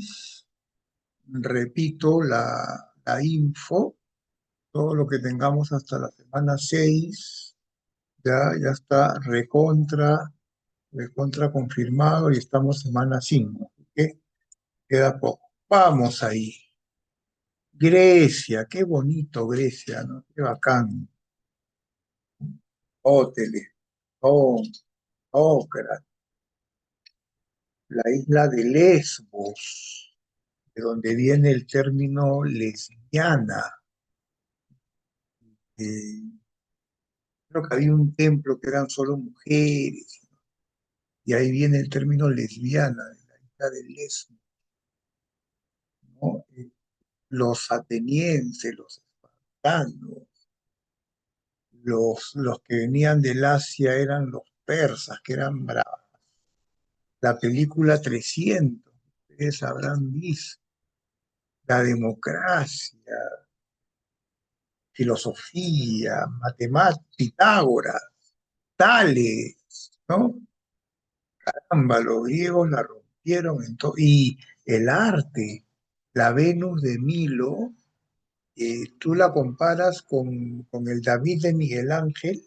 6, repito la info, todo lo que tengamos hasta la semana 6 ya está recontra confirmado y estamos semana 5. ¿Ok? Queda poco. Vamos ahí. Grecia, qué bonito Grecia, ¿no? Qué bacán. Hoteles, oh, Ócra, la isla de Lesbos, de donde viene el término lesbiana. Eh, Creo que había un templo que eran solo mujeres, y ahí viene el término lesbiana, de la isla de Lesbos, ¿no? Los atenienses, los espartanos, los que venían del Asia eran los persas, que eran bravos. La película 300, ustedes habrán visto, la democracia, filosofía, matemáticas, Pitágoras, Tales, ¿no? Caramba, los griegos la rompieron en todo. Y el arte, la Venus de Milo, tú la comparas con el David de Miguel Ángel,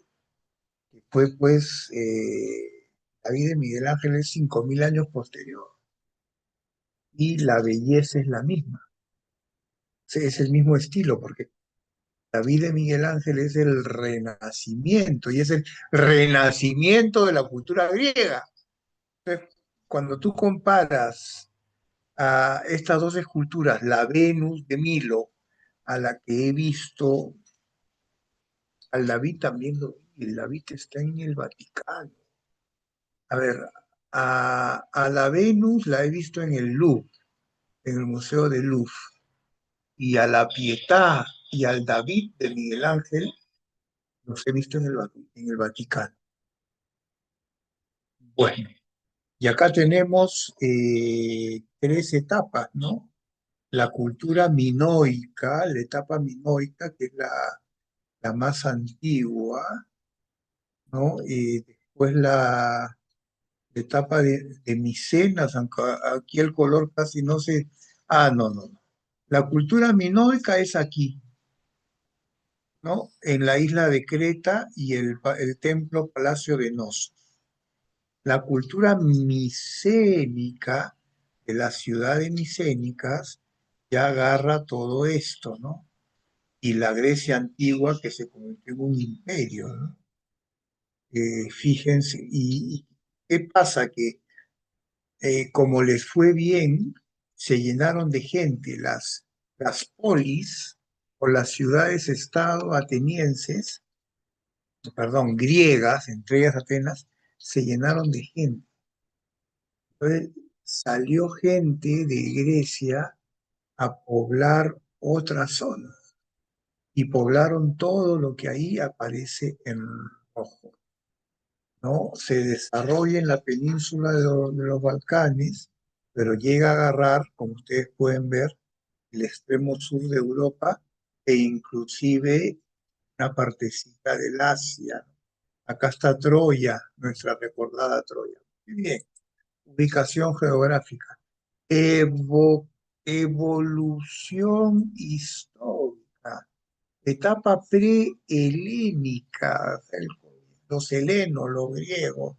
que fue pues, David de Miguel Ángel es 5.000 años posterior, y la belleza es la misma. Es el mismo estilo, porque David de Miguel Ángel es el renacimiento y es el renacimiento de la cultura griega. Entonces, cuando tú comparas a estas dos esculturas, la Venus de Milo, a la que he visto, al David también lo vi, el David está en el Vaticano. A ver, a la Venus la he visto en el Louvre, en el Museo del Louvre, y a la Pietà y al David de Miguel Ángel los he visto en el Vaticano. Bueno, y acá tenemos tres etapas, ¿no? La cultura minoica, la etapa minoica, que es la más antigua, ¿no? Y después la etapa de Micenas, aunque aquí el color casi no se... Ah, no, no, no. La cultura minoica es aquí, ¿no? En la isla de Creta y el templo Palacio de Nos. La cultura micénica de la ciudad de Micénicas ya agarra todo esto, ¿no? Y la Grecia antigua que se convirtió en un imperio, ¿no? Fíjense, y ¿qué pasa? Que como les fue bien, se llenaron de gente las polis o las ciudades-estado atenienses, perdón, griegas, entre ellas Atenas, se llenaron de gente. Entonces salió gente de Grecia a poblar otras zonas y poblaron todo lo que ahí aparece en rojo, ¿no? Se desarrolla en la península de los Balcanes, pero llega a agarrar, como ustedes pueden ver, el extremo sur de Europa e inclusive una partecita del Asia. Acá está Troya, nuestra recordada Troya. Muy bien, ubicación geográfica. Evo- Evolución histórica. Etapa prehelénica, los helenos, los griegos,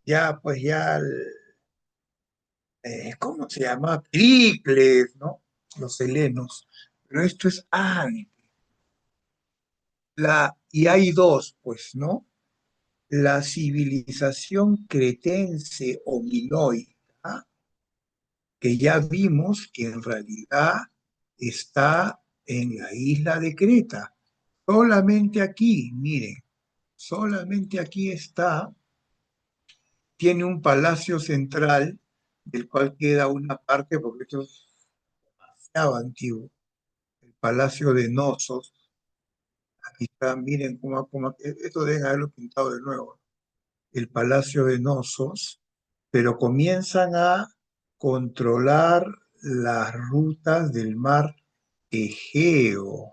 ya pues ya, ¿cómo se llama? Pericles, ¿no? Los helenos. Pero esto es antes. Y hay dos, pues, ¿no? La civilización cretense o minoica, que ya vimos que en realidad está en la isla de Creta. Solamente aquí, miren, solamente aquí está, tiene un palacio central, del cual queda una parte, porque esto es demasiado antiguo, el palacio de Nosos. Aquí está, miren esto deben haberlo pintado de nuevo, el palacio de Nosos, pero comienzan a controlar las rutas del mar Egeo.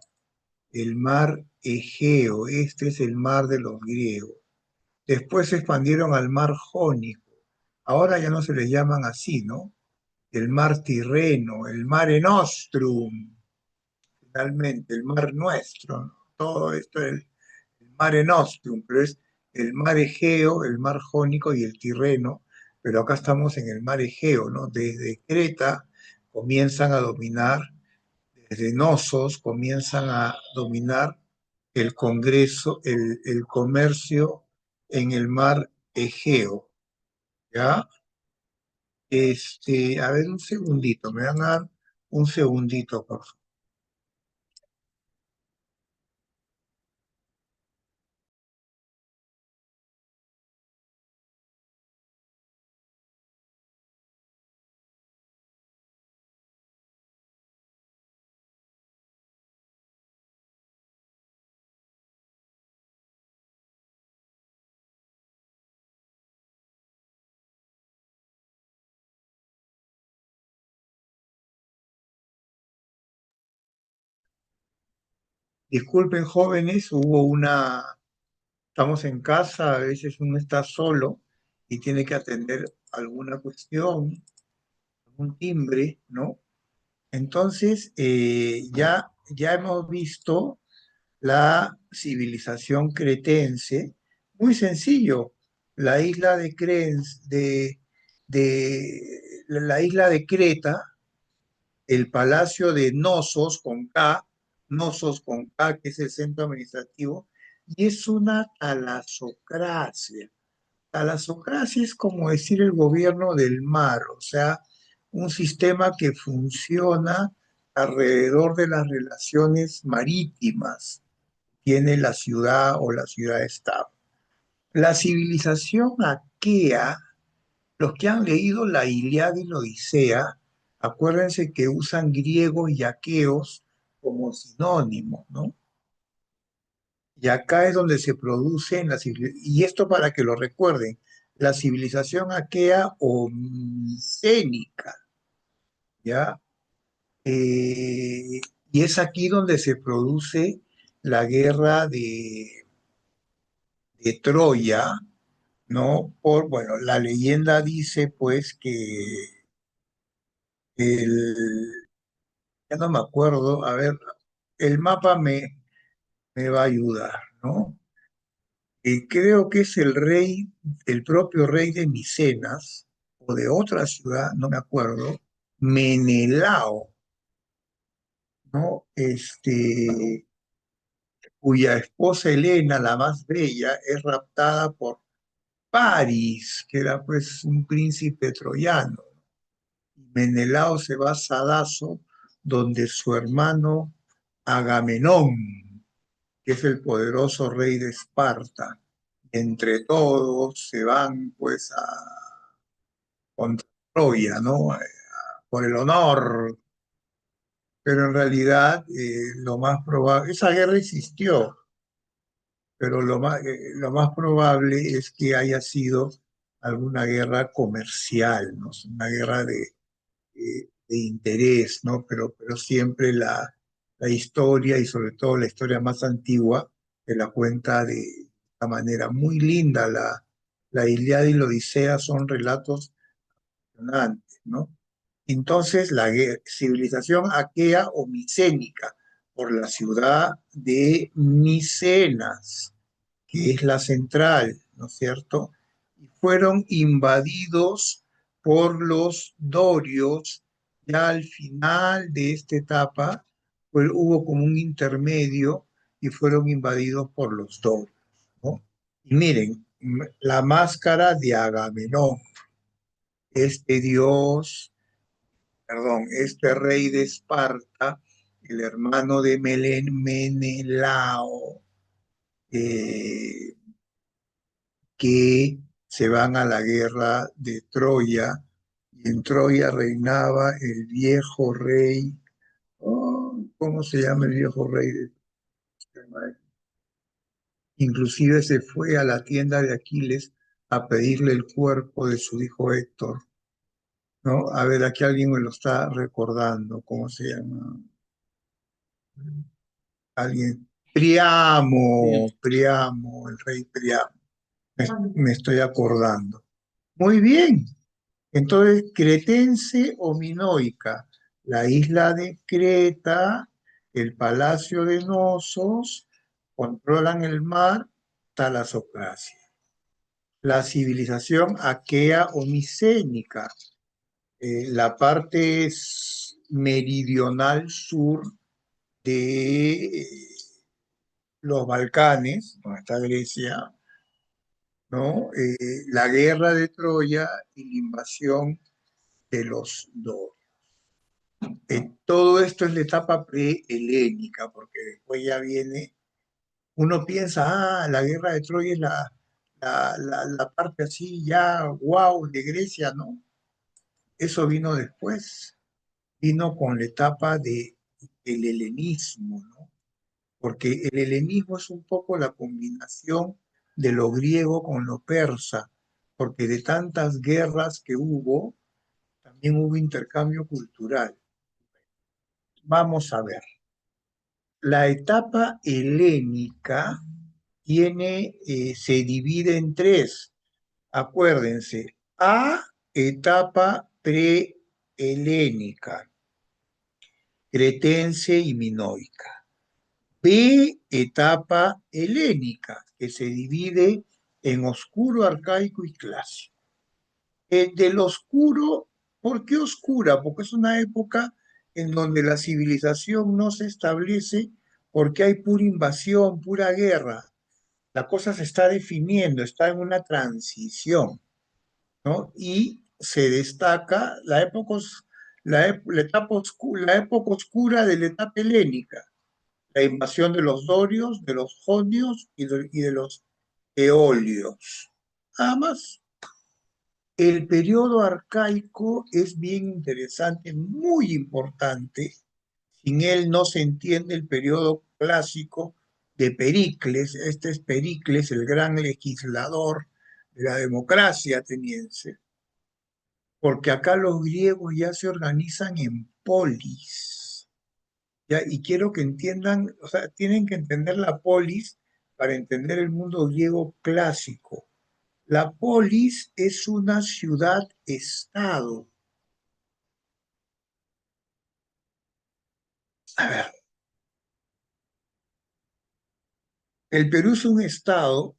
El mar Egeo, este es el mar de los griegos. Después se expandieron al mar Jónico. Ahora ya no se les llaman así, ¿no? el mar Tirreno, el Mare Nostrum, finalmente, el mar nuestro, ¿no? Todo esto es el Mare Nostrum, pero es el mar Egeo, el mar Jónico y el Tirreno, pero acá estamos en el mar Egeo, ¿no? Desde Creta comienzan a dominar, desde Nosos comienzan a dominar el Congreso, el comercio en el mar Egeo, ¿ya? A ver, un segundito, me van a dar un segundito, por favor. Disculpen, jóvenes, estamos en casa, a veces uno está solo y tiene que atender alguna cuestión, algún timbre, ¿no? Entonces, ya hemos visto la civilización cretense, muy sencillo, la isla la isla de Creta, el palacio de Nosos con K, que es el centro administrativo, y es una talasocracia. Talasocracia es como decir el gobierno del mar, o sea, un sistema que funciona alrededor de las relaciones marítimas, tiene la ciudad o la ciudad-estado. La civilización aquea, los que han leído la Ilíada y la Odisea, acuérdense que usan griegos y aqueos como sinónimos, ¿no? Y acá es donde se produce y esto para que lo recuerden, la civilización aquea o micénica, ¿ya? Y es aquí donde se produce la guerra de Troya, ¿no? Bueno, la leyenda dice pues que el, ya no me acuerdo, a ver, el mapa me va a ayudar, ¿no? Creo que es el rey, el propio rey de Micenas, o de otra ciudad, no me acuerdo, Menelao, ¿no? Cuya esposa Helena, la más bella, es raptada por Paris, que era pues un príncipe troyano. Menelao se va a Sadaso, donde su hermano Agamenón, que es el poderoso rey de Esparta, entre todos se van pues contra Troya, ¿no? Por el honor, pero en realidad lo más probable, esa guerra existió, pero lo más probable es que haya sido alguna guerra comercial, ¿no? Una guerra de interés, ¿no? Pero siempre la historia y sobre todo la historia más antigua que la cuenta de esta manera muy linda. La Ilíada y la Odisea son relatos impresionantes, ¿no? Entonces, civilización aquea o micénica, por la ciudad de Micenas, que es la central, ¿no es cierto? Y fueron invadidos por los dorios. Ya al final de esta etapa, pues, hubo como un intermedio y fueron invadidos por los dorios, ¿no? Y miren, la máscara de Agamenón, este dios, perdón, este rey de Esparta, el hermano de Menelao, eh, que se van a la guerra de Troya, y en Troya reinaba el viejo rey, oh, ¿cómo se llama el viejo rey de Troya? Inclusive se fue a la tienda de Aquiles a pedirle el cuerpo de su hijo Héctor, ¿no? A ver, aquí alguien me lo está recordando, ¿cómo se llama? Alguien. Priamo, el rey Priamo. Me estoy acordando. Muy bien, Entonces, Cretense o Minoica, la isla de Creta, el palacio de Nosos, controlan el mar, Talasocracia. La civilización aquea o micénica, la parte meridional sur de los Balcanes, donde está Grecia, ¿no? La guerra de Troya y la invasión de los dorios. Todo esto es la etapa prehelénica, porque después ya viene, uno piensa, la guerra de Troya es la parte así ya, wow, de Grecia, ¿no? Eso vino después, vino con la etapa del helenismo, ¿no? Porque el helenismo es un poco la combinación de lo griego con lo persa, porque de tantas guerras que hubo, también hubo intercambio cultural. Vamos a ver. La etapa helénica se divide en tres. Acuérdense, A, etapa prehelénica, cretense y minoica. B, etapa helénica, que se divide en oscuro, arcaico y clásico. Del oscuro, ¿por qué oscura? Porque es una época en donde la civilización no se establece porque hay pura invasión, pura guerra. La cosa se está definiendo, está en una transición, ¿no? Y se destaca la época oscura de la etapa helénica, la invasión de los dorios, de los jonios y de los eolios. Además, el periodo arcaico es bien interesante, muy importante. Sin él no se entiende el periodo clásico de Pericles. Este es Pericles, el gran legislador de la democracia ateniense, porque acá los griegos ya se organizan en polis. ¿Ya? Y quiero que entiendan, o sea, tienen que entender la polis para entender el mundo griego clásico. La polis es una ciudad-estado. A ver, el Perú es un estado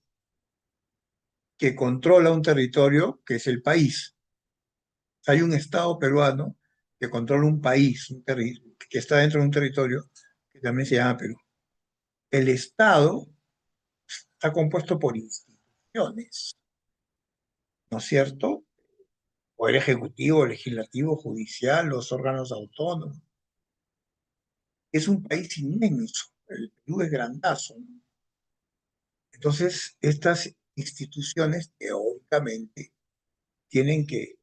que controla un territorio que es el país. Hay un estado peruano que controla un país, que está dentro de un territorio que también se llama Perú. El estado está compuesto por instituciones, ¿no es cierto? Poder ejecutivo, legislativo, judicial, los órganos autónomos. Es un país inmenso, el Perú es grandazo, ¿no? Entonces, estas instituciones teóricamente tienen que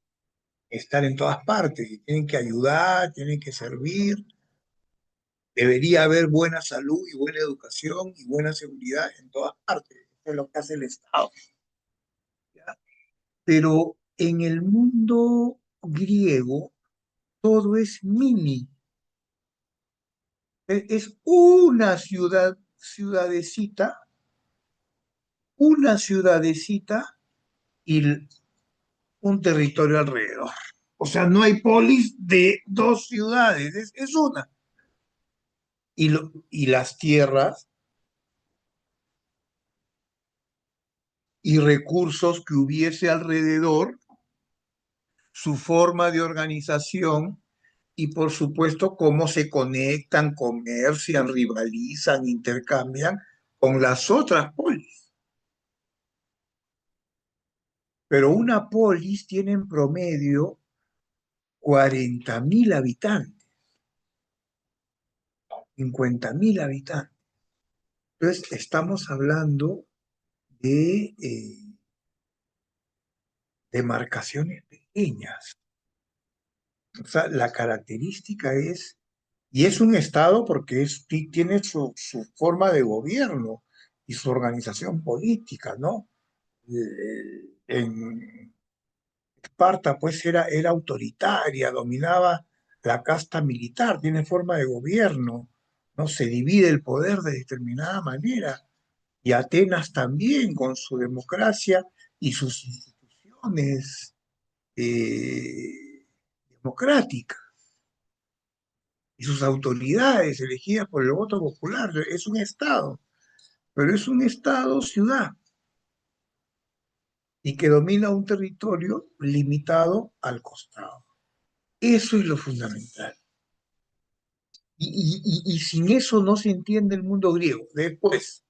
estar en todas partes, y tienen que ayudar, tienen que servir. Debería haber buena salud y buena educación y buena seguridad en todas partes. Eso es lo que hace el Estado. ¿Ya? Pero en el mundo griego todo es mini. Es una ciudadecita y un territorio alrededor. O sea, no hay polis de dos ciudades, es una. Y las tierras y recursos que hubiese alrededor, su forma de organización y por supuesto cómo se conectan, comercian, rivalizan, intercambian con las otras polis. Pero una polis tiene en promedio 40.000 habitantes, 50.000 habitantes. Entonces estamos hablando de demarcaciones pequeñas. O sea, la característica es, y es un Estado porque tiene su forma de gobierno y su organización política, ¿no? En Esparta, pues era autoritaria, dominaba la casta militar, tiene forma de gobierno, ¿no? Se divide el poder de determinada manera. Y Atenas también, con su democracia y sus instituciones. democrática y sus autoridades elegidas por el voto popular. Es un Estado, pero es un Estado-ciudad y que domina un territorio limitado al costado. Eso es lo fundamental. Y sin eso no se entiende el mundo griego. Después,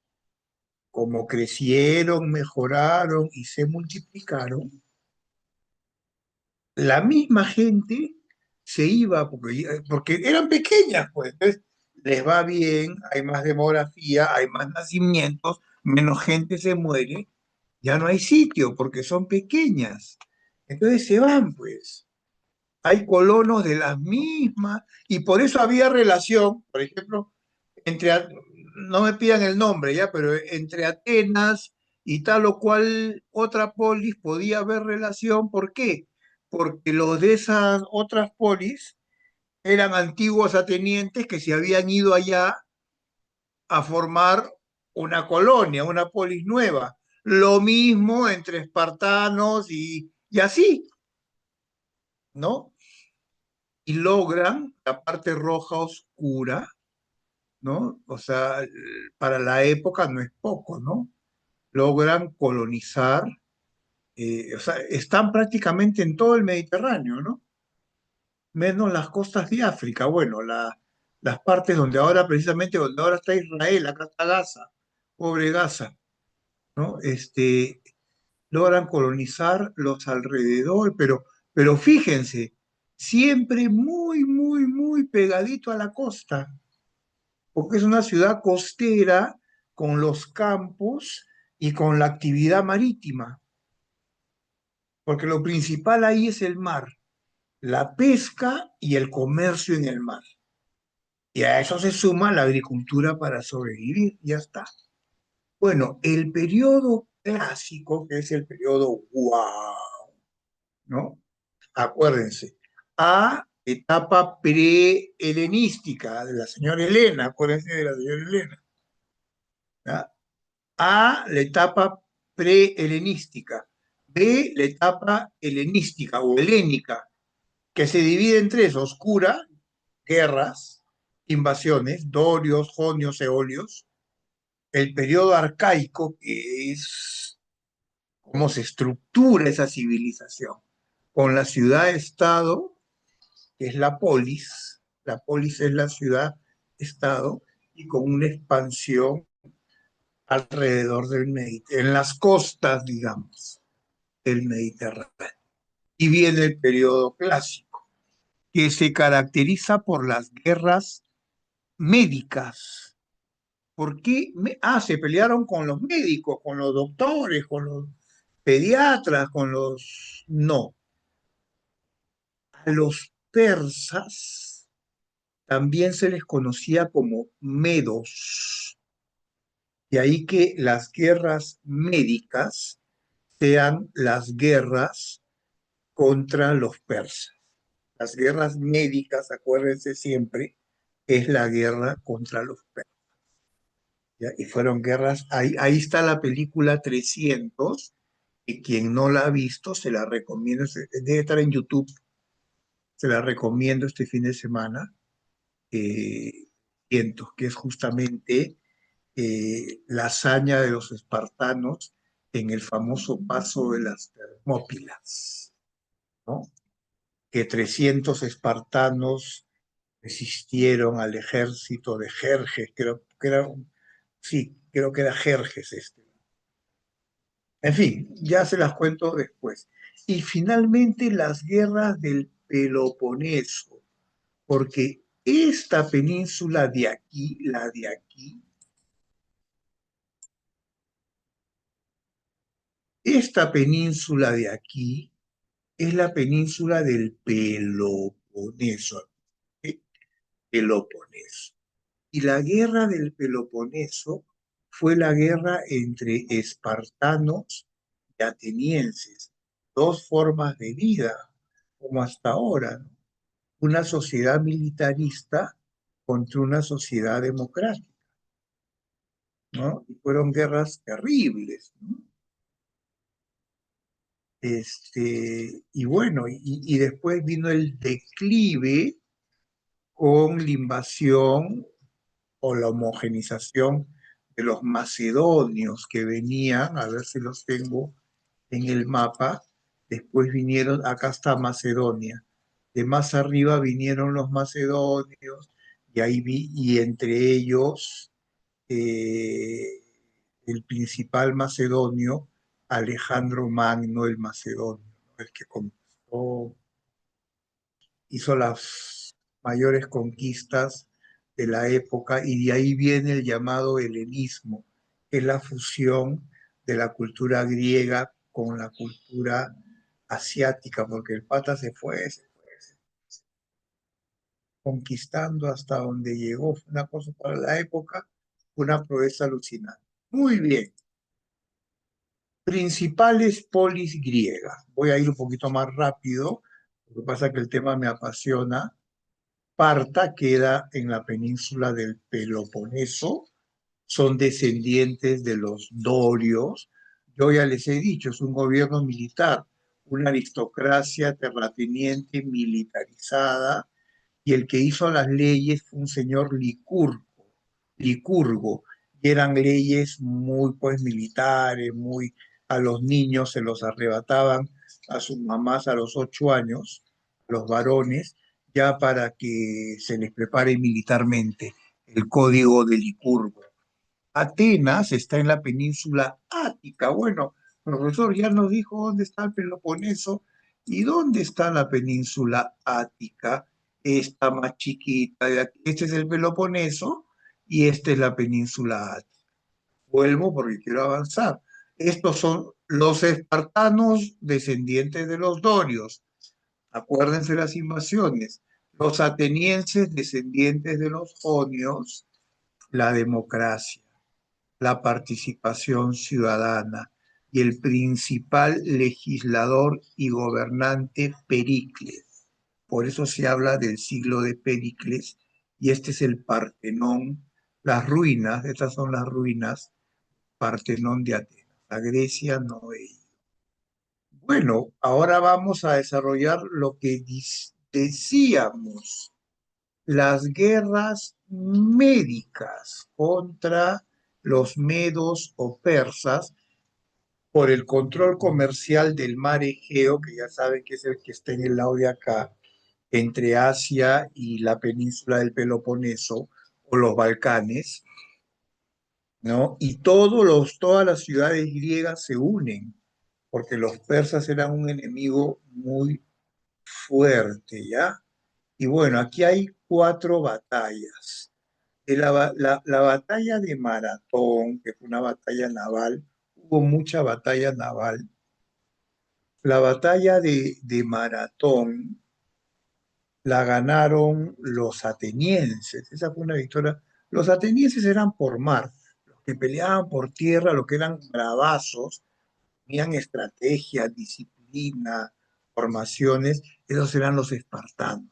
como crecieron, mejoraron y se multiplicaron, la misma gente se iba, porque eran pequeñas, pues, entonces les va bien, hay más demografía, hay más nacimientos, menos gente se muere, ya no hay sitio porque son pequeñas. Entonces se van, pues. Hay colonos de las mismas, y por eso había relación, por ejemplo, entre, no me pidan el nombre ya, pero entre Atenas y tal o cual otra polis podía haber relación. ¿Por qué? Porque los de esas otras polis eran antiguos atenienses que se habían ido allá a formar una colonia, una polis nueva. Lo mismo entre espartanos y así, ¿no? Y logran la parte roja oscura, ¿no? O sea, para la época no es poco, ¿no? Logran colonizar, o sea, están prácticamente en todo el Mediterráneo, ¿no? Menos las costas de África, bueno, las partes donde ahora, precisamente donde ahora está Israel, acá está Gaza, pobre Gaza, ¿no? Logran colonizar los alrededores, pero fíjense, siempre muy, muy, muy pegadito a la costa, porque es una ciudad costera con los campos y con la actividad marítima, porque lo principal ahí es el mar, la pesca y el comercio en el mar. Y a eso se suma la agricultura para sobrevivir, ya está. Bueno, el periodo clásico, que es el periodo wow, ¿no? Acuérdense, etapa pre-helenística de la señora Elena, acuérdense de la señora Elena, ¿ya? La etapa pre-helenística, B, la etapa helenística o helénica, que se divide en tres: oscura, guerras, invasiones, dorios, jonios, eolios; el periodo arcaico, que es cómo se estructura esa civilización, con la ciudad-estado, que es la polis es la ciudad-estado, y con una expansión alrededor del Mediterráneo, en las costas, digamos, del Mediterráneo. Y viene el periodo clásico, que se caracteriza por las guerras médicas. ¿Por qué? Se pelearon con los médicos, con los doctores, con los pediatras, con los... No, a los persas también se les conocía como medos. De ahí que las guerras médicas sean las guerras contra los persas. Las guerras médicas, acuérdense siempre, es la guerra contra los persas. ¿Ya? Y fueron guerras, ahí está la película 300, y quien no la ha visto, se la recomiendo, debe estar en YouTube, se la recomiendo este fin de semana, eh, 300, que es justamente la hazaña de los espartanos en el famoso paso de las Termópilas, ¿no? Que 300 espartanos resistieron al ejército de Jerjes, sí, creo que era Jerjes este. En fin, ya se las cuento después. Y finalmente las guerras del Peloponeso, porque esta península de aquí, la de aquí, esta península de aquí es la península del Peloponeso. ¿Sí? Peloponeso. Y la guerra del Peloponeso fue la guerra entre espartanos y atenienses, dos formas de vida, como hasta ahora, ¿no? Una sociedad militarista contra una sociedad democrática, ¿no? Y fueron guerras terribles, ¿no? Y bueno, y después vino el declive con la invasión o la homogenización de los macedonios que venían, a ver si los tengo en el mapa, después vinieron, acá está Macedonia, de más arriba vinieron los macedonios, y ahí vi, y entre ellos eh, el principal macedonio, Alejandro Magno el Macedonio, ¿no? El que conquistó, hizo las mayores conquistas de la época, y de ahí viene el llamado helenismo, que es la fusión de la cultura griega con la cultura asiática, porque el pata se fue conquistando hasta donde llegó. Fue una cosa para la época, una proeza alucinante. Muy bien. Principales polis griegas. Voy a ir un poquito más rápido, lo que pasa es que el tema me apasiona. Esparta queda en la península del Peloponeso, son descendientes de los dorios. Yo ya les he dicho, es un gobierno militar, una aristocracia terrateniente militarizada, y el que hizo las leyes fue un señor Licurgo, y eran leyes muy pues militares, muy a los niños se los arrebataban a sus mamás a los 8 años, los varones, ya para que se les prepare militarmente el código de Licurgo. Atenas está en la península Ática. Bueno, el profesor ya nos dijo dónde está el Peloponeso y dónde está la península Ática, esta más chiquita de aquí. Este es el Peloponeso y esta es la península Ática. Vuelvo porque quiero avanzar. Estos son los espartanos descendientes de los dorios. Acuérdense las invasiones. Los atenienses descendientes de los jonios, la democracia, la participación ciudadana, y el principal legislador y gobernante Pericles. Por eso se habla del siglo de Pericles, y este es el Partenón, las ruinas, estas son las ruinas Partenón de Atenas. A Grecia no he ido. Bueno, ahora vamos a desarrollar lo que decíamos, las guerras médicas contra los medos o persas por el control comercial del mar Egeo, que ya saben que es el que está en el lado de acá, entre Asia y la península del Peloponeso o los Balcanes, ¿no? Y todas las ciudades griegas se unen, porque los persas eran un enemigo muy fuerte, ¿ya? Y bueno, aquí hay 4 batallas. La batalla de Maratón, que fue una batalla naval, hubo mucha batalla naval. La batalla de Maratón la ganaron los atenienses, esa fue una victoria. Los atenienses eran por mar, los que peleaban por tierra, los que eran bravazos, tenían estrategia, disciplina, formaciones, esos eran los espartanos.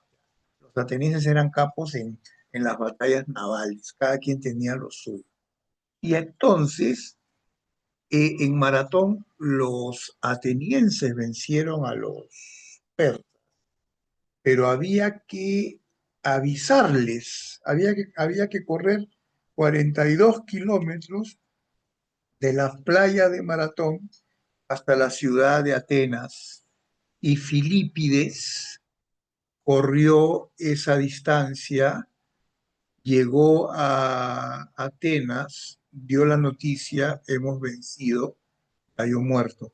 Los atenienses eran capos en las batallas navales, cada quien tenía lo suyo. Y entonces, en Maratón, los atenienses vencieron a los persas, pero había que avisarles, había que correr 42 kilómetros de la playa de Maratón hasta la ciudad de Atenas, y Filipides corrió esa distancia, llegó a Atenas, dio la noticia, hemos vencido, cayó muerto.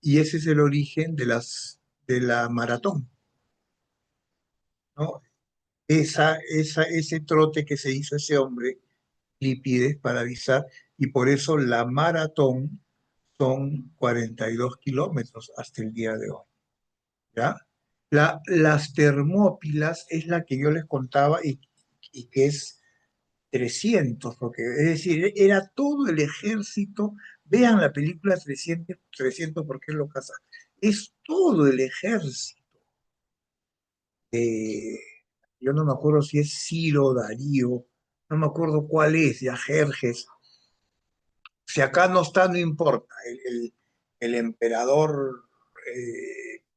Y ese es el origen de la maratón, ¿no? Ese trote que se hizo ese hombre, Filipides, para avisar, y por eso la maratón son 42 kilómetros hasta el día de hoy, ¿ya? Las Termópilas es la que yo les contaba, y que es 300, porque es decir, era todo el ejército. Vean la película 300 porque es lo casa. Es todo el ejército. de- yo no me acuerdo si es Ciro, Darío, no me acuerdo cuál es, ya Jerjes. Si acá no está, no importa. el emperador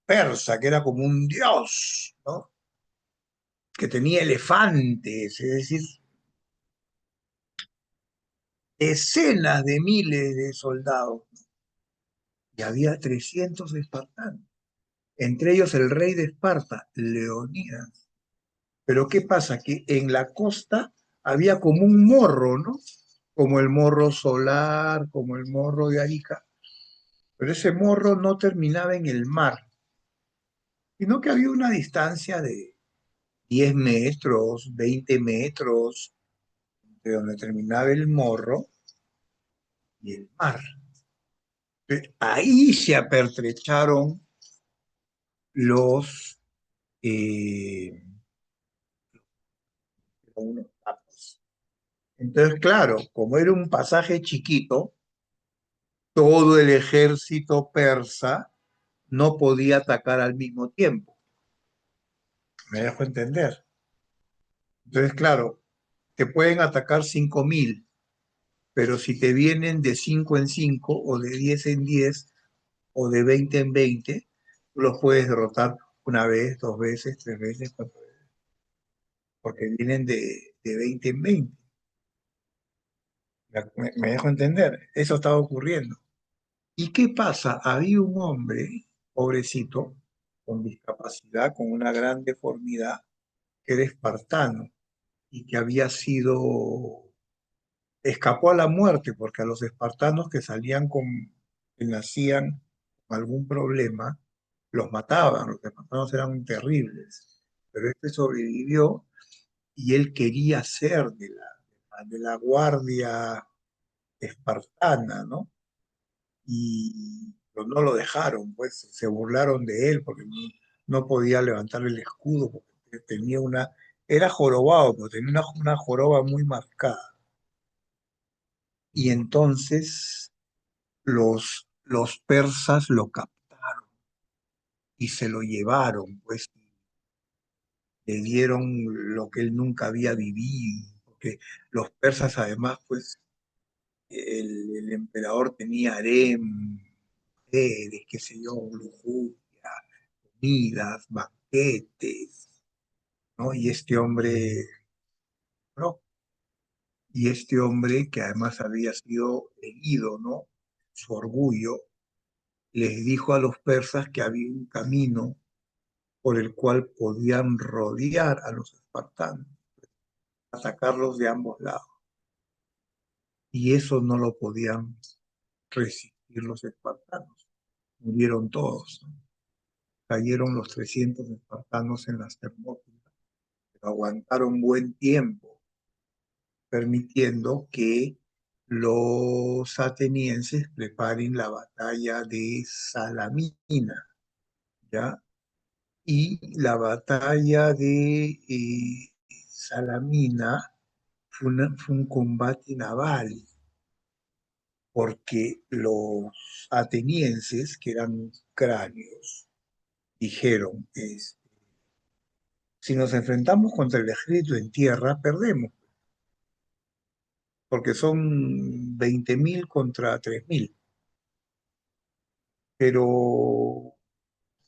persa, que era como un dios, ¿no? Que tenía elefantes, es decir, decenas de miles de soldados, y había 300 espartanos, entre ellos el rey de Esparta, Leonidas. Pero ¿qué pasa? Que en la costa había como un morro, ¿no? Como el morro solar, como el morro de Arica, pero ese morro no terminaba en el mar, sino que había una distancia de 10 metros, 20 metros, de donde terminaba el morro y el mar. Ahí se apertrecharon los eh, unos papos. Entonces, claro, como era un pasaje chiquito, todo el ejército persa no podía atacar al mismo tiempo. ¿Me dejo entender? Entonces, claro, te pueden atacar 5.000, pero si te vienen de 5 en 5 o de 10 en 10 o de 20 en 20, tú los puedes derrotar una vez, dos veces, tres veces, cuatro veces, porque vienen de 20 en 20. ¿Me dejo entender? Eso estaba ocurriendo. ¿Y qué pasa? Había un hombre, pobrecito, con discapacidad, con una gran deformidad, que era espartano y que había sido, escapó a la muerte, porque a los espartanos que salían que nacían con algún problema, los mataban, los espartanos eran terribles, pero este sobrevivió y él quería ser de la guardia espartana, ¿no? Y pero no lo dejaron, pues se burlaron de él porque no podía levantar el escudo, porque tenía era jorobado, pero tenía una joroba muy marcada. Y entonces los persas lo captaron y se lo llevaron, pues le dieron lo que él nunca había vivido, porque los persas además, pues el emperador tenía harem, mujeres, qué sé yo, lujuria, comidas, banquetes, ¿no? ¿No? Y este hombre que además había sido herido, ¿no? Su orgullo, les dijo a los persas que había un camino por el cual podían rodear a los espartanos, atacarlos de ambos lados. Y eso no lo podían resistir los espartanos. Murieron todos, ¿no? Cayeron los 300 espartanos en las Termópilas, pero aguantaron buen tiempo, permitiendo que los atenienses preparen la batalla de Salamina, ¿ya? Y la batalla de Salamina fue un combate naval, porque los atenienses, que eran cráneos, dijeron, si nos enfrentamos contra el ejército en tierra, perdemos, porque son 20.000 contra 3.000. Pero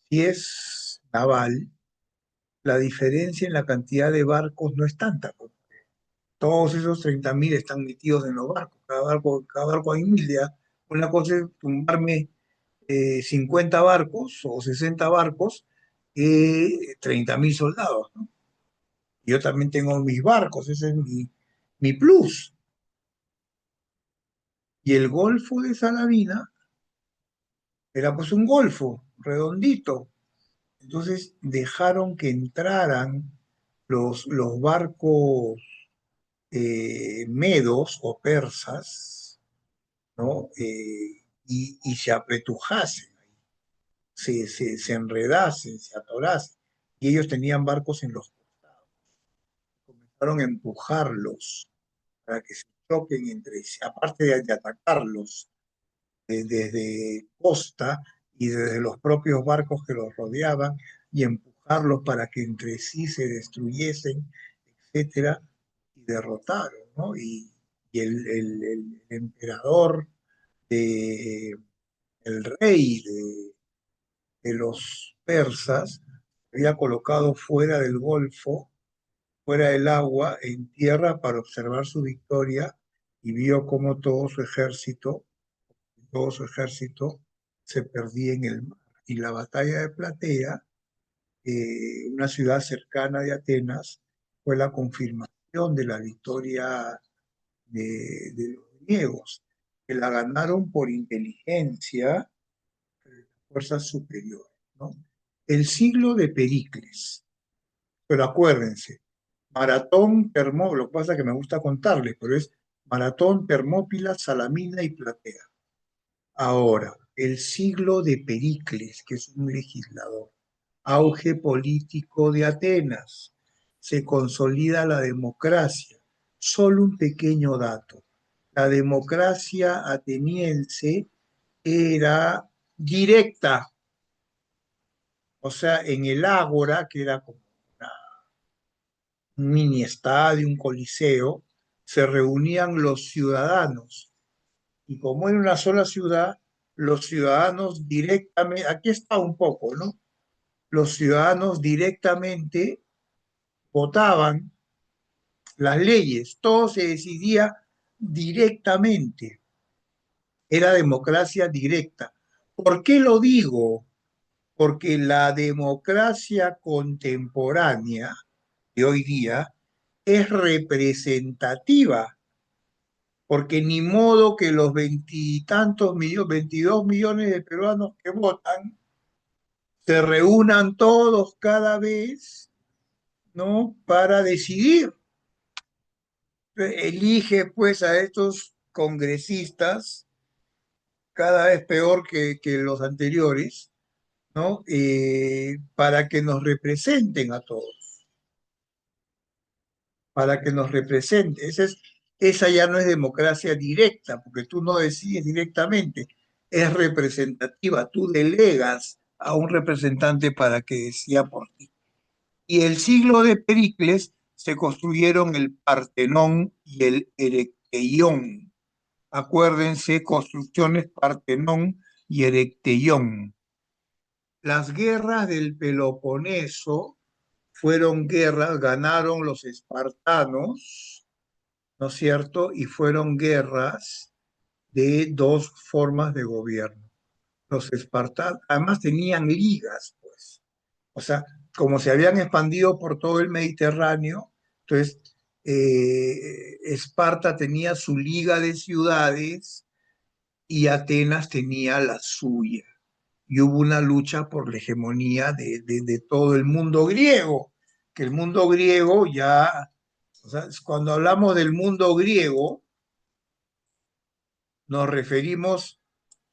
si es naval, la diferencia en la cantidad de barcos no es tanta, porque todos esos 30.000 están metidos en los barcos, cada barco hay 1.000 ya. Una cosa es tumbarme 50 barcos o 60 barcos, 30.000 soldados, ¿no? Yo también tengo mis barcos, ese es mi plus. Y el Golfo de Salavina era pues un golfo redondito. Entonces dejaron que entraran los barcos medos o persas, ¿no? Y se apretujasen, se enredasen, se atorasen. Y ellos tenían barcos en los costados. Comenzaron a empujarlos para que se choquen entre sí, aparte de atacarlos desde costa y desde los propios barcos que los rodeaban y empujarlos para que entre sí se destruyesen, etcétera, y derrotaron, ¿no? Y el emperador de el rey de los persas había colocado fuera del golfo, fuera del agua, en tierra para observar su victoria y vio cómo todo su ejército se perdía en el mar. Y la batalla de Platea, una ciudad cercana de Atenas, fue la confirmación de la victoria de los griegos, que la ganaron por inteligencia, fuerzas superiores, ¿no? El siglo de Pericles, pero acuérdense, Maratón, lo que pasa es que me gusta contarles, pero es Maratón, Termópilas, Salamina y Platea. Ahora, el siglo de Pericles, que es un legislador, auge político de Atenas, se consolida la democracia. Solo un pequeño dato. La democracia ateniense era directa, o sea, en el ágora, que era como un mini estadio, un coliseo, se reunían los ciudadanos. Y como era una sola ciudad, los ciudadanos directamente, aquí está un poco, ¿no? Los ciudadanos directamente votaban las leyes, todo se decidía directamente, era democracia directa. ¿Por qué lo digo? Porque la democracia contemporánea de hoy día es representativa, porque ni modo que los veintitantos millones, 22 millones de peruanos que votan se reúnan todos cada vez, ¿no? Para decidir. Elige pues a estos congresistas, cada vez peor que los anteriores, ¿no? Para que nos representen a todos, para que nos represente. Esa ya no es democracia directa, porque tú no decides directamente, es representativa, tú delegas a un representante para que decida por ti. Y el siglo de Pericles se construyeron el Partenón y el Erecteión. Acuérdense, construcciones Partenón y Erecteión. Las guerras del Peloponeso fueron guerras, ganaron los espartanos, ¿no es cierto? Y fueron guerras de dos formas de gobierno. Los espartanos, además tenían ligas, pues. O sea, como se habían expandido por todo el Mediterráneo, entonces Esparta tenía su liga de ciudades y Atenas tenía la suya. Y hubo una lucha por la hegemonía de todo el mundo griego, que el mundo griego ya, o sea, cuando hablamos del mundo griego, nos referimos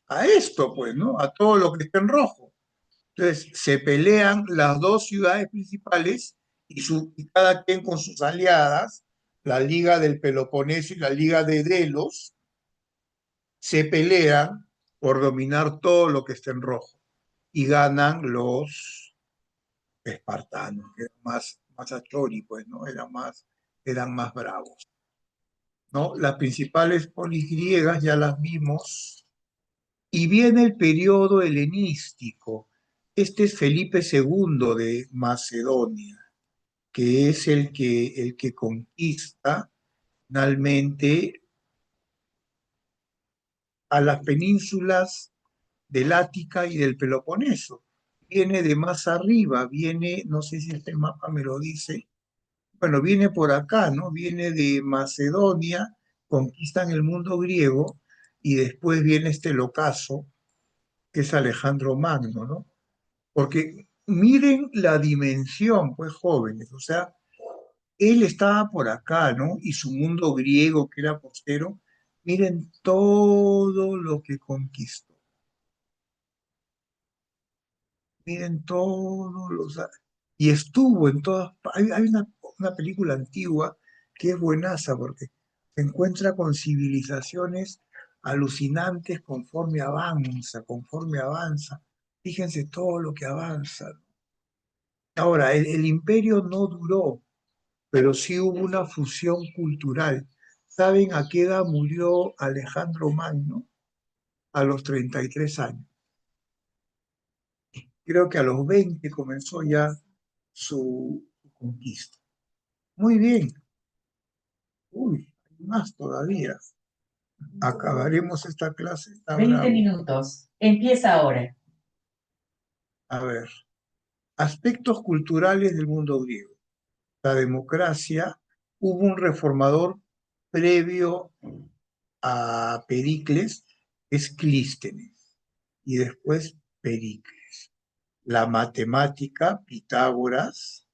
a esto, pues, ¿no? A todo lo que está en rojo. Entonces, se pelean las dos ciudades principales y cada quien con sus aliadas, la Liga del Peloponeso y la Liga de Delos, se pelean por dominar todo lo que está en rojo y ganan los espartanos, que eran más achori, pues, ¿no? Eran más bravos, ¿no? Las principales polis griegas ya las vimos. Y viene el periodo helenístico. Este es Felipe II de Macedonia, que es el que conquista finalmente a las penínsulas del Ática y del Peloponeso. Viene de más arriba, viene, no sé si este mapa me lo dice, bueno, viene por acá, ¿no? Viene de Macedonia, conquistan el mundo griego y después viene este locazo, que es Alejandro Magno, ¿no? Porque miren la dimensión, pues jóvenes, o sea, él estaba por acá, ¿no? Y su mundo griego, que era costero, miren todo lo que conquistó, miren todos los... Y estuvo en todas... Hay una película antigua que es buenaza porque se encuentra con civilizaciones alucinantes conforme avanza. Fíjense todo lo que avanza. Ahora, el imperio no duró, pero sí hubo una fusión cultural. ¿Saben a qué edad murió Alejandro Magno? A los 33 años. Creo que a los 20 comenzó ya su conquista. Muy bien. Uy, hay más todavía. Acabaremos esta clase, está 20 bravo. minutos. Empieza ahora. A ver, aspectos culturales del mundo griego. La democracia, hubo un reformador previo a Pericles, es Clístenes, y después Pericles. La matemática, Pitágoras,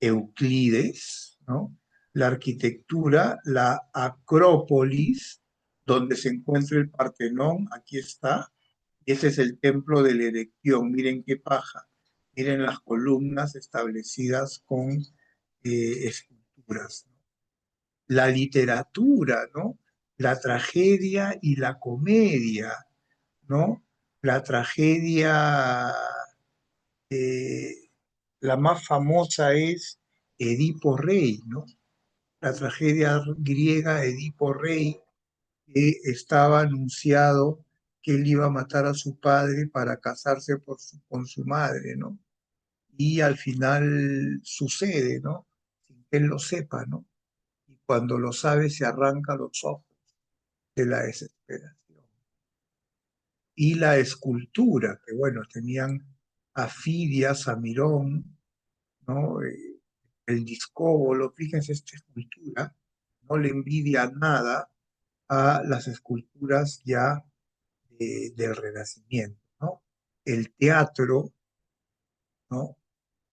Euclides, ¿no? La arquitectura, la Acrópolis, donde se encuentra el Partenón, aquí está, y ese es el templo de la erección, miren qué paja, miren las columnas establecidas con esculturas. La literatura, ¿no? La tragedia y la comedia, ¿no? La tragedia, eh, la más famosa es Edipo Rey, ¿no? La tragedia griega Edipo Rey, que estaba anunciado que él iba a matar a su padre para casarse con su madre, ¿no? Y al final sucede, ¿no? Sin que él lo sepa, ¿no? Y cuando lo sabe se arranca los ojos de la desesperación. Y la escultura, que bueno, tenían a Fidias, a Mirón, ¿no? El discóbolo, fíjense esta escultura, no le envidia nada a las esculturas ya del Renacimiento, ¿no? El teatro, ¿no?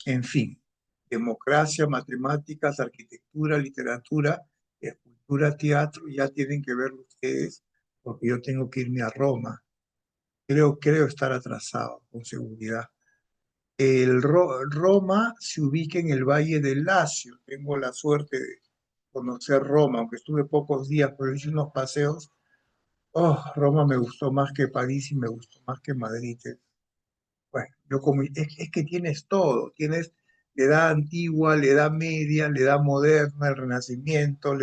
En fin, democracia, matemáticas, arquitectura, literatura, escultura, teatro, ya tienen que verlo ustedes, porque yo tengo que irme a Roma. Creo estar atrasado, con seguridad. Roma se ubica en el Valle del Lacio. Tengo la suerte de conocer Roma, aunque estuve pocos días, pero hice unos paseos. Oh, Roma me gustó más que París y me gustó más que Madrid. Bueno, es que tienes todo, tienes la edad antigua, la edad media, la edad moderna, el Renacimiento,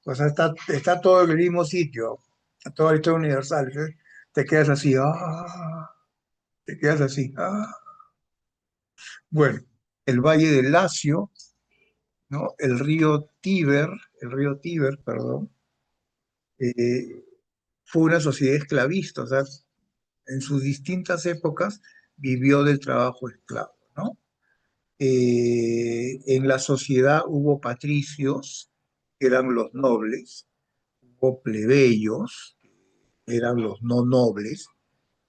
o sea, está todo en el mismo sitio, toda la historia universal. ¿Sí? Te quedas así, te quedas así. Bueno, el Valle del Lacio, ¿no? El río Tíber, perdón, eh, fue una sociedad esclavista, o sea, en sus distintas épocas vivió del trabajo esclavo, ¿no? En la sociedad hubo patricios, que eran los nobles, hubo plebeyos, que eran los no nobles,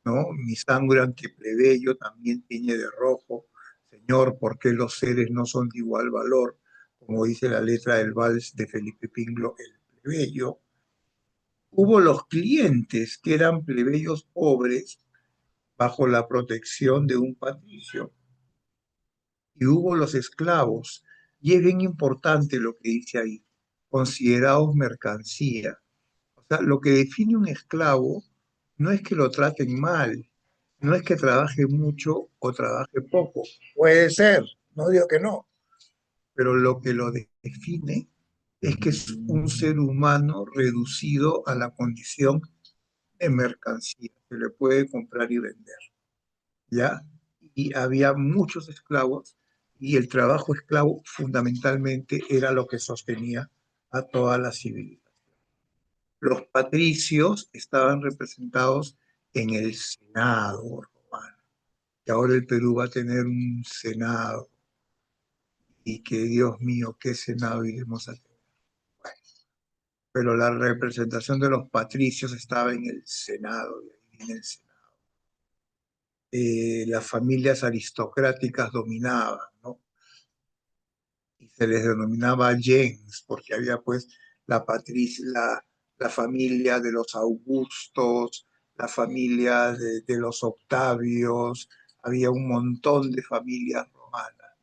¿no? Mi sangre ante plebeyo también tiñe de rojo. Señor, ¿por qué los seres no son de igual valor? Como dice la letra del vals de Felipe Pinglo, el plebeyo. Hubo los clientes, que eran plebeyos pobres, bajo la protección de un patricio, y hubo los esclavos. Y es bien importante lo que dice ahí, considerados mercancía. O sea, lo que define un esclavo no es que lo traten mal, no es que trabaje mucho o trabaje poco. Puede ser, no digo que no, pero lo que lo define es que es un ser humano reducido a la condición de mercancía, que le puede comprar y vender. ¿Ya? Y había muchos esclavos y el trabajo esclavo fundamentalmente era lo que sostenía a toda la civilización. Los patricios estaban representados en el Senado romano, que ahora el Perú va a tener un Senado y que Dios mío, qué Senado iremos a tener. Bueno, pero la representación de los patricios estaba en el Senado, y ahí viene el Senado. Las familias aristocráticas dominaban, ¿no? Y se les denominaba gens, porque había pues la familia de los Augustos, la familia de los Octavios, había un montón de familias romanas.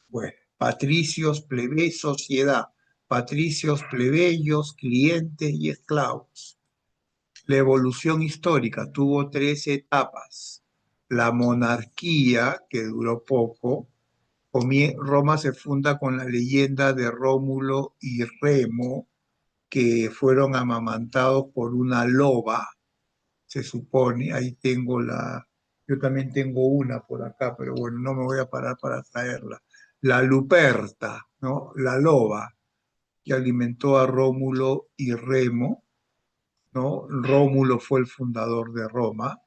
Bueno, patricios, plebe, sociedad, patricios, plebeyos, clientes y esclavos. La evolución histórica tuvo tres etapas. La monarquía, que duró poco, Roma se funda con la leyenda de Rómulo y Remo, que fueron amamantados por una loba, se supone, ahí tengo Yo también tengo una por acá, pero bueno, no me voy a parar para traerla. La Luperta, ¿no? La loba que alimentó a Rómulo y Remo, ¿no? Rómulo fue el fundador de Roma.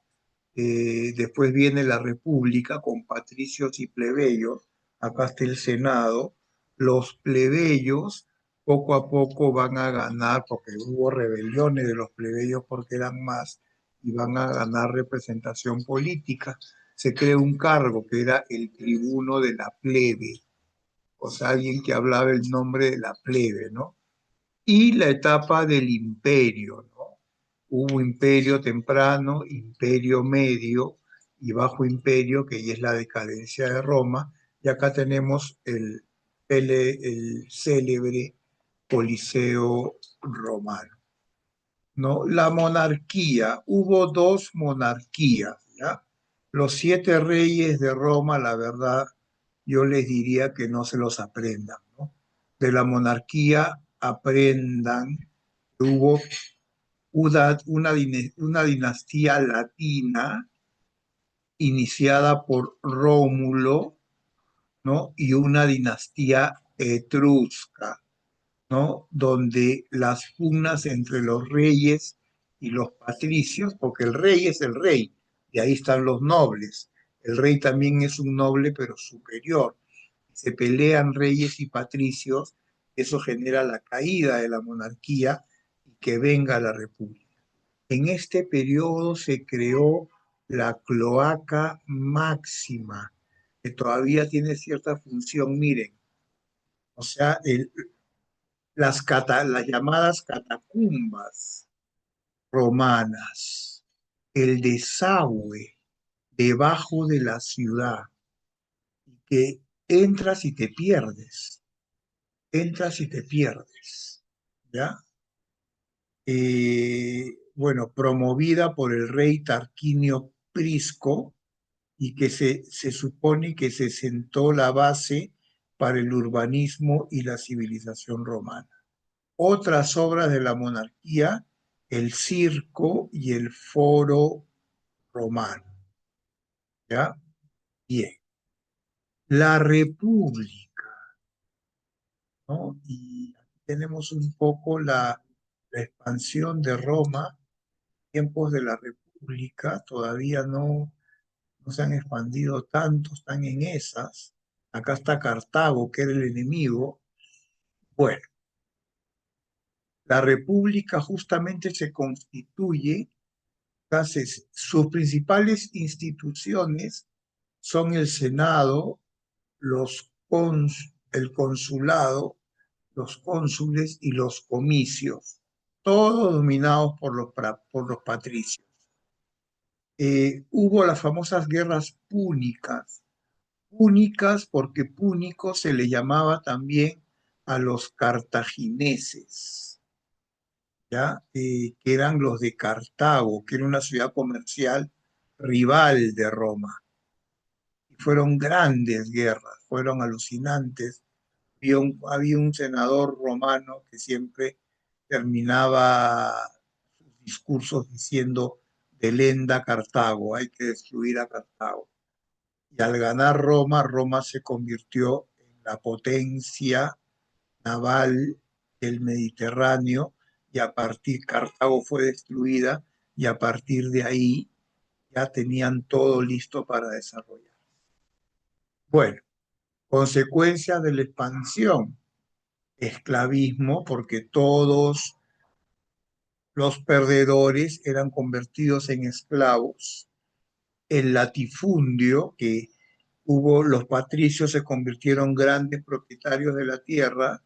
Después viene la República con patricios y plebeyos. Acá está el Senado. Los plebeyos poco a poco van a ganar, porque hubo rebeliones de los plebeyos porque eran más, y van a ganar representación política. Se crea un cargo que era el tribuno de la plebe, o sea, alguien que hablaba el nombre de la plebe, ¿no? Y la etapa del imperio, ¿no? Hubo imperio temprano, imperio medio y bajo imperio, que ya es la decadencia de Roma, y acá tenemos el célebre Coliseo romano, ¿no? La monarquía, hubo dos monarquías, ¿ya? Los siete reyes de Roma, la verdad, yo les diría que no se los aprendan, ¿no? De la monarquía aprendan que hubo una dinastía latina iniciada por Rómulo, ¿no? Y una dinastía etrusca, ¿no? Donde las pugnas entre los reyes y los patricios, porque el rey es el rey, y ahí están los nobles. El rey también es un noble, pero superior. Se pelean reyes y patricios, eso genera la caída de la monarquía y que venga la república. En este periodo se creó la cloaca máxima, que todavía tiene cierta función, miren, o sea, las llamadas catacumbas romanas, el desagüe debajo de la ciudad, que entras y te pierdes, ¿ya? Bueno, promovida por el rey Tarquinio Prisco y que se supone que se sentó la base para el urbanismo y la civilización romana. Otras obras de la monarquía, el circo y el foro romano. ¿Ya? Bien. La república, ¿no? Y aquí tenemos un poco la expansión de Roma, tiempos de la república, todavía no se han expandido tanto, están en esas. Acá está Cartago, que era el enemigo. Bueno, la república justamente se constituye. Entonces, sus principales instituciones son el Senado, el consulado, los cónsules y los comicios, todos dominados por los patricios. Hubo las famosas guerras púnicas, púnicas porque púnico se le llamaba también a los cartagineses, ¿ya? Que eran los de Cartago, que era una ciudad comercial rival de Roma. Y fueron grandes guerras, fueron alucinantes. Había un senador romano que siempre terminaba sus discursos diciendo, delenda Cartago, hay que destruir a Cartago. Y al ganar Roma, Roma se convirtió en la potencia naval del Mediterráneo y a partir, Cartago fue destruida y a partir de ahí ya tenían todo listo para desarrollar. Bueno, consecuencia de la expansión, esclavismo, porque todos los perdedores eran convertidos en esclavos, el latifundio, que los patricios se convirtieron en grandes propietarios de la tierra.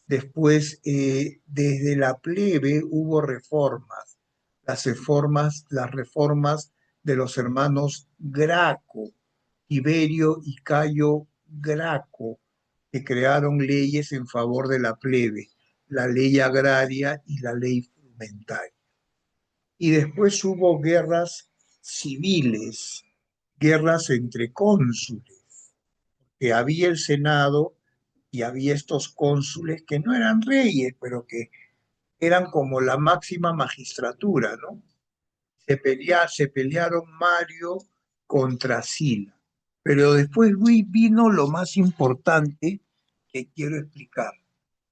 Después, desde la plebe hubo reformas, las reformas de los hermanos Graco, Tiberio y Cayo Graco, que crearon leyes en favor de la plebe, la ley agraria y la ley frumentaria. Y después hubo guerras civiles, guerras entre cónsules, que había el Senado y había estos cónsules que no eran reyes, pero que eran como la máxima magistratura, ¿no? Se pelearon Mario contra Sila. Pero después vino lo más importante que quiero explicar.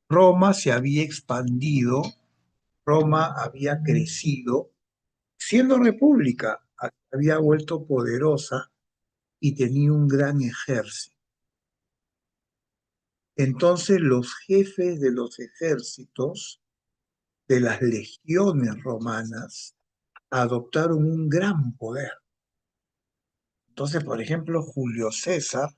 Roma se había expandido, Roma había crecido, siendo república, había vuelto poderosa y tenía un gran ejército. Entonces los jefes de los ejércitos de las legiones romanas adoptaron un gran poder. Entonces, por ejemplo, Julio César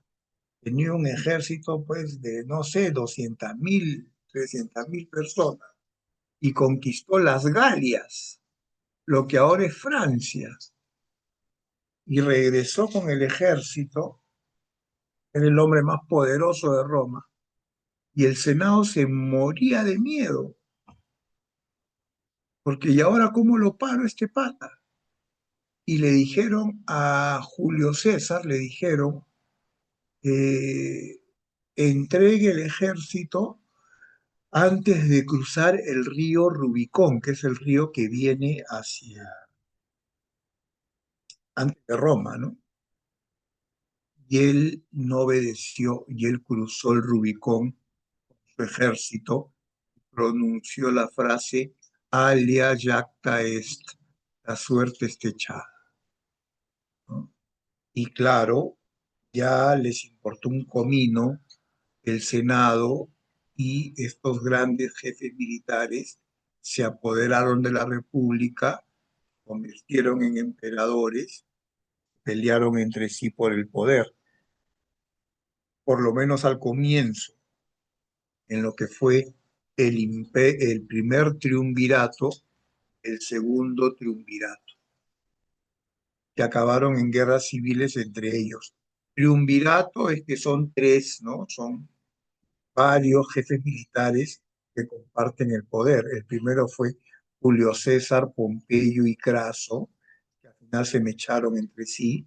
tenía un ejército pues de, no sé, 200.000, 300.000 personas y conquistó las Galias, lo que ahora es Francia, y regresó con el ejército, era el hombre más poderoso de Roma, y el Senado se moría de miedo, porque ¿y ahora cómo lo paro este pata? Y le dijeron a Julio César, le dijeron, eh, entregue el ejército antes de cruzar el río Rubicón, que es el río que viene hacia, antes de Roma, ¿no? Y él no obedeció y él cruzó el Rubicón con su ejército, pronunció la frase alia jacta est, la suerte está echada, ¿no? Y claro, ya les importó un comino el Senado y estos grandes jefes militares se apoderaron de la República, convirtieron en emperadores, pelearon entre sí por el poder, por lo menos al comienzo, en lo que fue el primer triunvirato, el segundo triunvirato, que acabaron en guerras civiles entre ellos. Triunvirato es que son tres, ¿no? Son varios jefes militares que comparten el poder. El primero fue Julio César, Pompeyo y Craso, que al final se mecharon entre sí.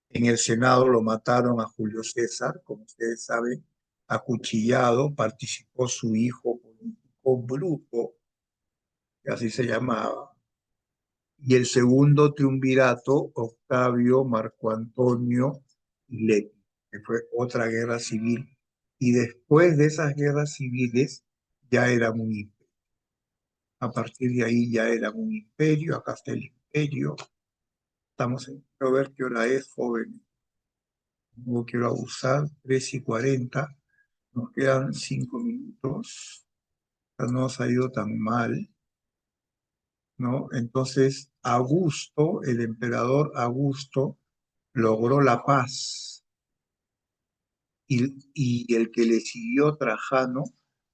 En el Senado lo mataron a Julio César, como ustedes saben, acuchillado, participó su hijo político Bruto, que así se llamaba, y el segundo triunvirato, Octavio, Marco Antonio y Lepi, que fue otra guerra civil. Y después de esas guerras civiles ya eran un imperio. A partir de ahí ya eran un imperio, acá está el imperio. Estamos en, quiero ver qué hora es, joven. No quiero abusar, 3:40. Nos quedan 5 minutos. No nos ha ido tan mal, ¿no? Entonces, Augusto, el emperador Augusto, logró la paz y el que le siguió Trajano,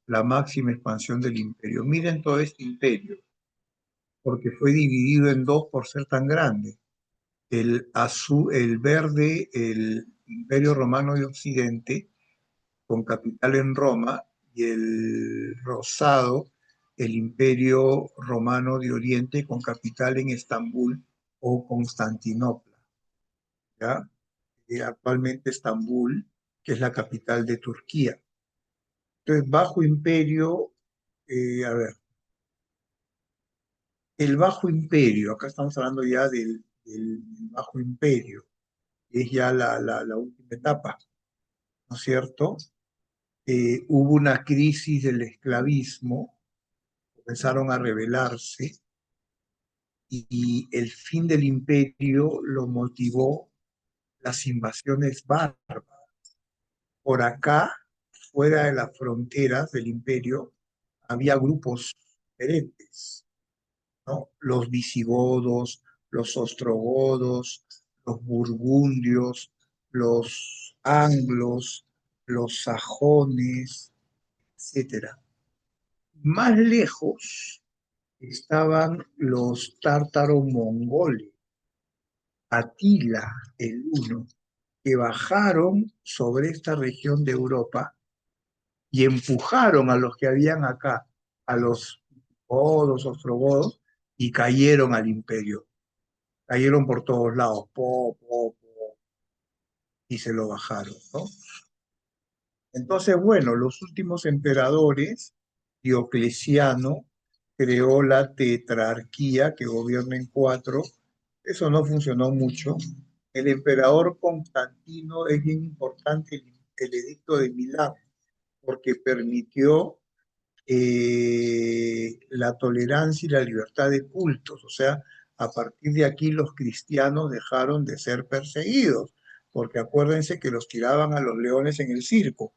la máxima expansión del imperio. Miren todo este imperio, porque fue dividido en dos por ser tan grande. El azul, el verde, el imperio romano de Occidente, con capital en Roma, y el rosado, el imperio romano de Oriente, con capital en Estambul o Constantinopla, ¿ya? Actualmente Estambul, que es la capital de Turquía. Entonces, Bajo Imperio, a ver, el Bajo Imperio, acá estamos hablando ya del Bajo Imperio, que es ya la última etapa, ¿no es cierto? Hubo una crisis del esclavismo, comenzaron a rebelarse y el fin del imperio lo motivó las invasiones bárbaras. Por acá, fuera de las fronteras del imperio, había grupos diferentes, ¿no? Los visigodos, los ostrogodos, los burgundios, los anglos, los sajones, etcétera. Más lejos estaban los tártaros mongoles, Atila el Uno, que bajaron sobre esta región de Europa y empujaron a los que habían acá, a los godos, ostrogodos, y cayeron al imperio. Cayeron por todos lados, y se lo bajaron, ¿no? Entonces, bueno, los últimos emperadores, Diocleciano creó la tetrarquía que gobierna en cuatro. Eso no funcionó mucho. el emperador Constantino es bien importante el edicto de Milán, porque permitió la tolerancia y la libertad de cultos. O sea, a partir de aquí los cristianos dejaron de ser perseguidos, porque acuérdense que los tiraban a los leones en el circo.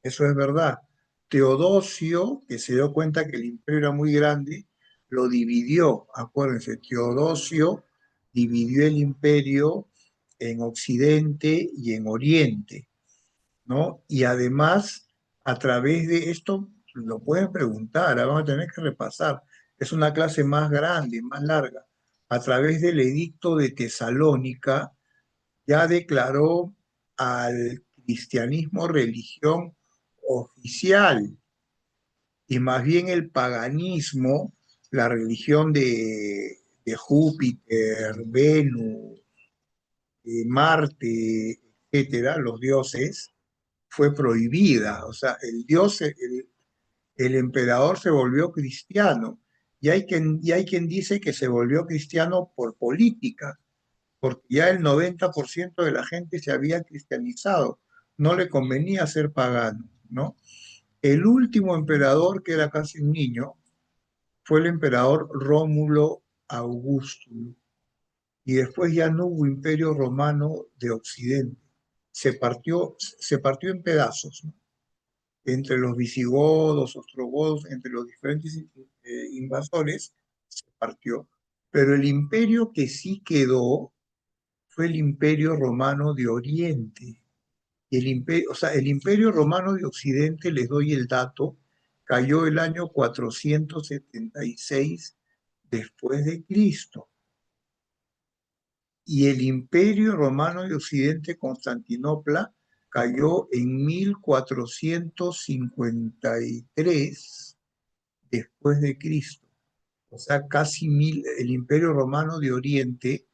Eso es verdad. Teodosio, que se dio cuenta que el imperio era muy grande, lo dividió. Acuérdense, Teodosio dividió el imperio en Occidente y en Oriente, ¿no? Y además, a través de esto, lo pueden preguntar, vamos a tener que repasar. Es una clase más grande, más larga. A través del edicto de Tesalónica, ya declaró al cristianismo religión oficial y más bien el paganismo, la religión de Júpiter, Venus, Marte, etcétera, los dioses, fue prohibida. O sea, el emperador se volvió cristiano. Y hay quien dice que se volvió cristiano por política, porque ya el 90% de la gente se había cristianizado. No le convenía ser pagano, ¿no? El último emperador, que era casi un niño, fue el emperador Rómulo Augusto. Y después ya no hubo imperio romano de Occidente. Se partió en pedazos, ¿no? Entre los visigodos, ostrogodos, entre los diferentes invasores, se partió. Pero el imperio que sí quedó fue el imperio romano de Oriente. Y el imperio romano de Occidente, les doy el dato, cayó el año 476 después de Cristo. Y el imperio romano de Occidente, Constantinopla, cayó en 1453 después de Cristo. O sea, el imperio romano de Oriente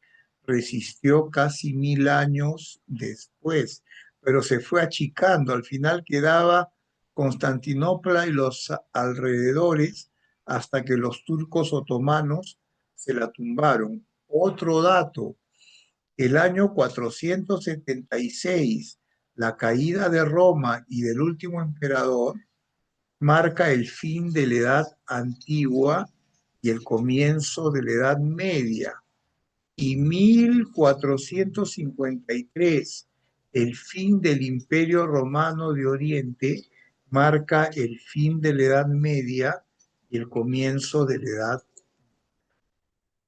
resistió casi 1000 años después, pero se fue achicando. Al final quedaba Constantinopla y los alrededores hasta que los turcos otomanos se la tumbaron. Otro dato, el año 476, la caída de Roma y del último emperador, marca el fin de la Edad Antigua y el comienzo de la Edad Media. Y 1453, el fin del Imperio Romano de Oriente, marca el fin de la Edad Media y el comienzo de la Edad.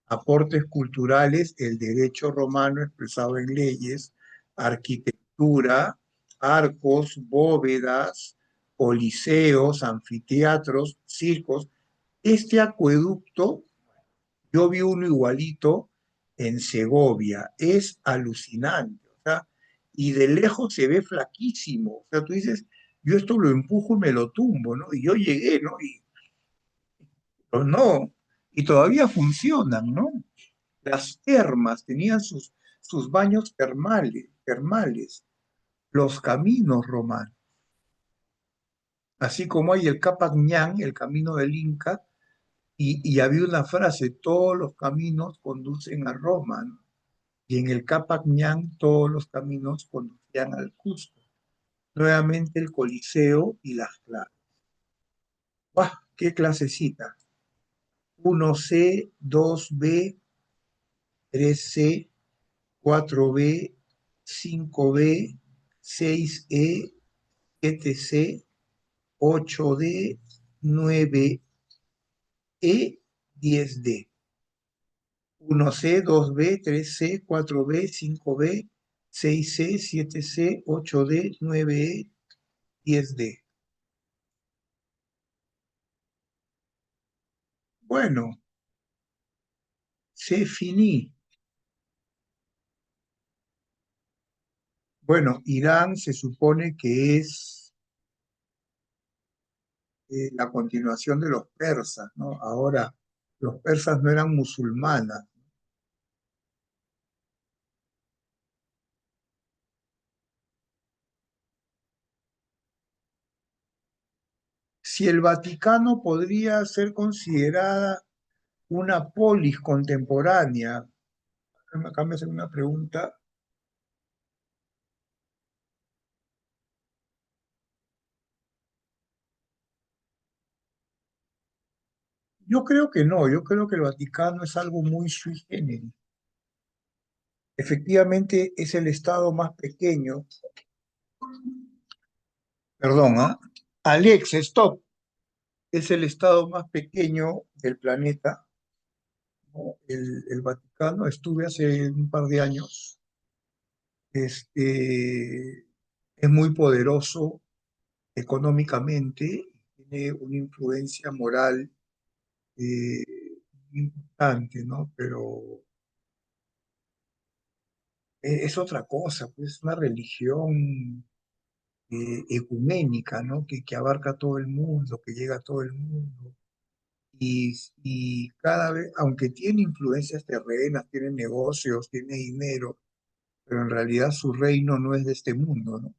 Aportes culturales, el derecho romano expresado en leyes, arquitectura, arcos, bóvedas, coliseos, anfiteatros, circos. Este acueducto, yo vi uno igualito en Segovia, es alucinante, o sea, y de lejos se ve flaquísimo, o sea, tú dices, yo esto lo empujo y me lo tumbo, ¿no? Y yo llegué, ¿no? Y pero no, y todavía funcionan, ¿no? Las termas tenían sus baños termales, los caminos romanos, así como hay el Capac Ñan, el camino del Inca, y había una frase, todos los caminos conducen a Roma, ¿no? Y en el Capac Ñan todos los caminos conducían al Cusco. Nuevamente el Coliseo y las clases. ¡Guau! ¡Qué clasecita! 1C, 2B, 3C, 4B, 5B, 6E, 7C, 8D, 9E, 10D. 1C, 2B, 3C, 4B, 5B, 6C, 7C, 8D, 9E, 10D. Bueno, c'est fini. Bueno, Irán se supone que es la continuación de los persas, ¿no? Ahora, los persas no eran musulmanas. Si el Vaticano podría ser considerada una polis contemporánea, acá me hacen una pregunta, Yo creo que no, yo creo que el Vaticano es algo muy sui generis. Efectivamente es el estado más pequeño, perdón, ¿ah? Alex, stop, es el estado más pequeño del planeta, ¿no? El Vaticano, estuve hace un par de años, es muy poderoso económicamente, tiene una influencia moral eh, importante, ¿no? Pero es otra cosa, pues es una religión ecuménica, ¿no? Que abarca a todo el mundo, que llega a todo el mundo. Y cada vez, aunque tiene influencias terrenas, tiene negocios, tiene dinero, pero en realidad su reino no es de este mundo, ¿no?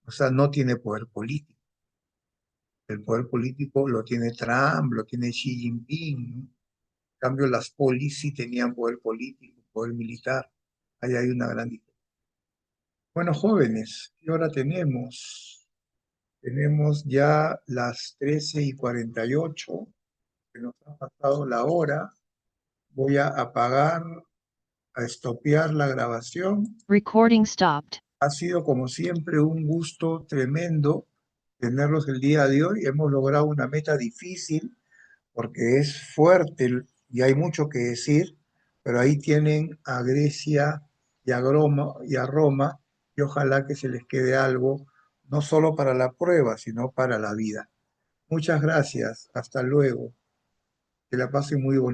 O sea, no tiene poder político. El poder político lo tiene Trump, lo tiene Xi Jinping, ¿no? En cambio, las polis sí tenían poder político, poder militar. Ahí hay una gran diferencia. Bueno, jóvenes, ¿qué hora tenemos? Tenemos ya las 13:48, que nos ha pasado la hora. Voy a apagar, a estopear la grabación. Recording stopped. Ha sido como siempre un gusto tremendo tenerlos el día de hoy. Hemos logrado una meta difícil porque es fuerte y hay mucho que decir, pero ahí tienen a Grecia y a Roma, y ojalá que se les quede algo, no solo para la prueba, sino para la vida. Muchas gracias, hasta luego, que la pasen muy bonito.